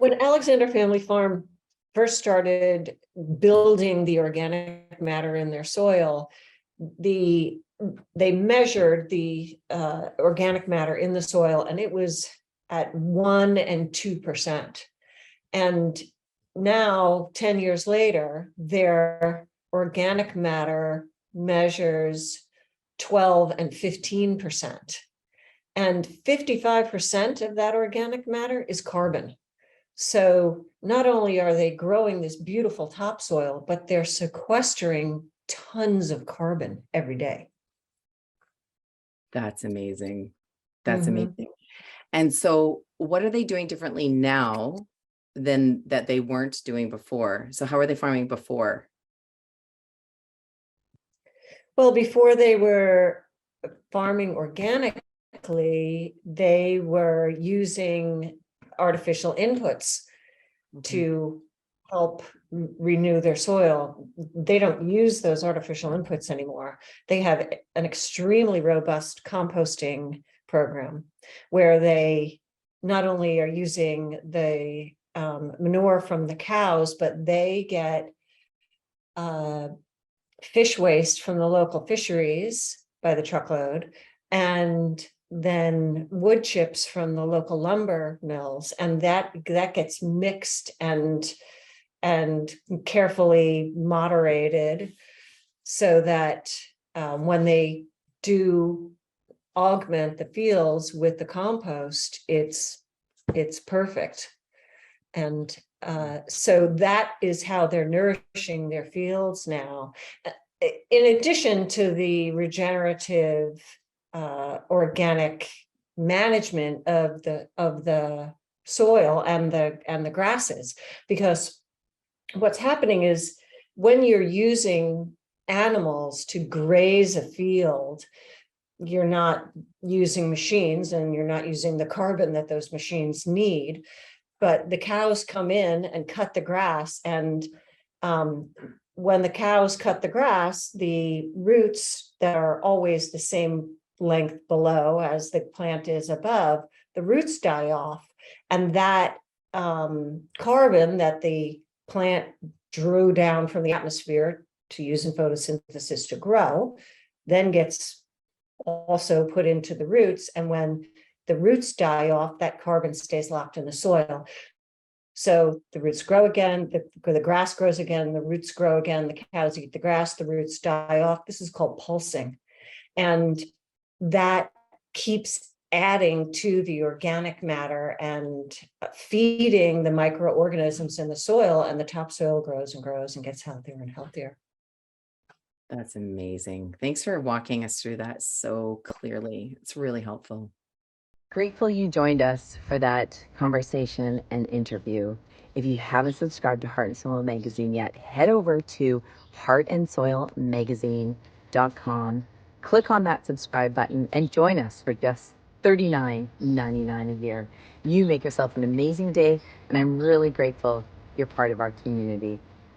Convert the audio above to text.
When Alexandre Family Farm first started building the organic matter in their soil, they measured the organic matter in the soil, and it was at 1 and 2%. And now, 10 years later, their organic matter measures 12 and 15%. And 55% of that organic matter is carbon. So not only are they growing this beautiful topsoil, but they're sequestering tons of carbon every day. That's amazing. That's amazing. And so what are they doing differently now than that they weren't doing before? So how are they farming before? Well, before they were farming organically, they were using artificial inputs to help renew their soil. They don't use those artificial inputs anymore. They have an extremely robust composting program where they not only are using the manure from the cows, but they get fish waste from the local fisheries by the truckload, and then wood chips from the local lumber mills, and that gets mixed and carefully moderated so that when they do augment the fields with the compost, it's perfect. And so that is how they're nourishing their fields now. In addition to the regenerative organic management of the soil and the grasses, because what's happening is when you're using animals to graze a field, you're not using machines and you're not using the carbon that those machines need, but the cows come in and cut the grass, and when the cows cut the grass, the roots that are always the same length below as the plant is above, the roots die off, and that carbon that the plant drew down from the atmosphere to use in photosynthesis to grow then gets also put into the roots, and when the roots die off, that carbon stays locked in the soil. So the roots grow again, the grass grows again, the roots grow again, the cows eat the grass, the roots die off. This is called pulsing. And that keeps adding to the organic matter and feeding the microorganisms in the soil, and the topsoil grows and grows and gets healthier and healthier. That's amazing. Thanks for walking us through that so clearly. It's really helpful. Grateful you joined us for that conversation and interview. If you haven't subscribed to Heart and Soil Magazine yet, head over to heartandsoilmagazine.com. Click on that subscribe button and join us for just $39.99 a year. You make yourself an amazing day, and I'm really grateful you're part of our community.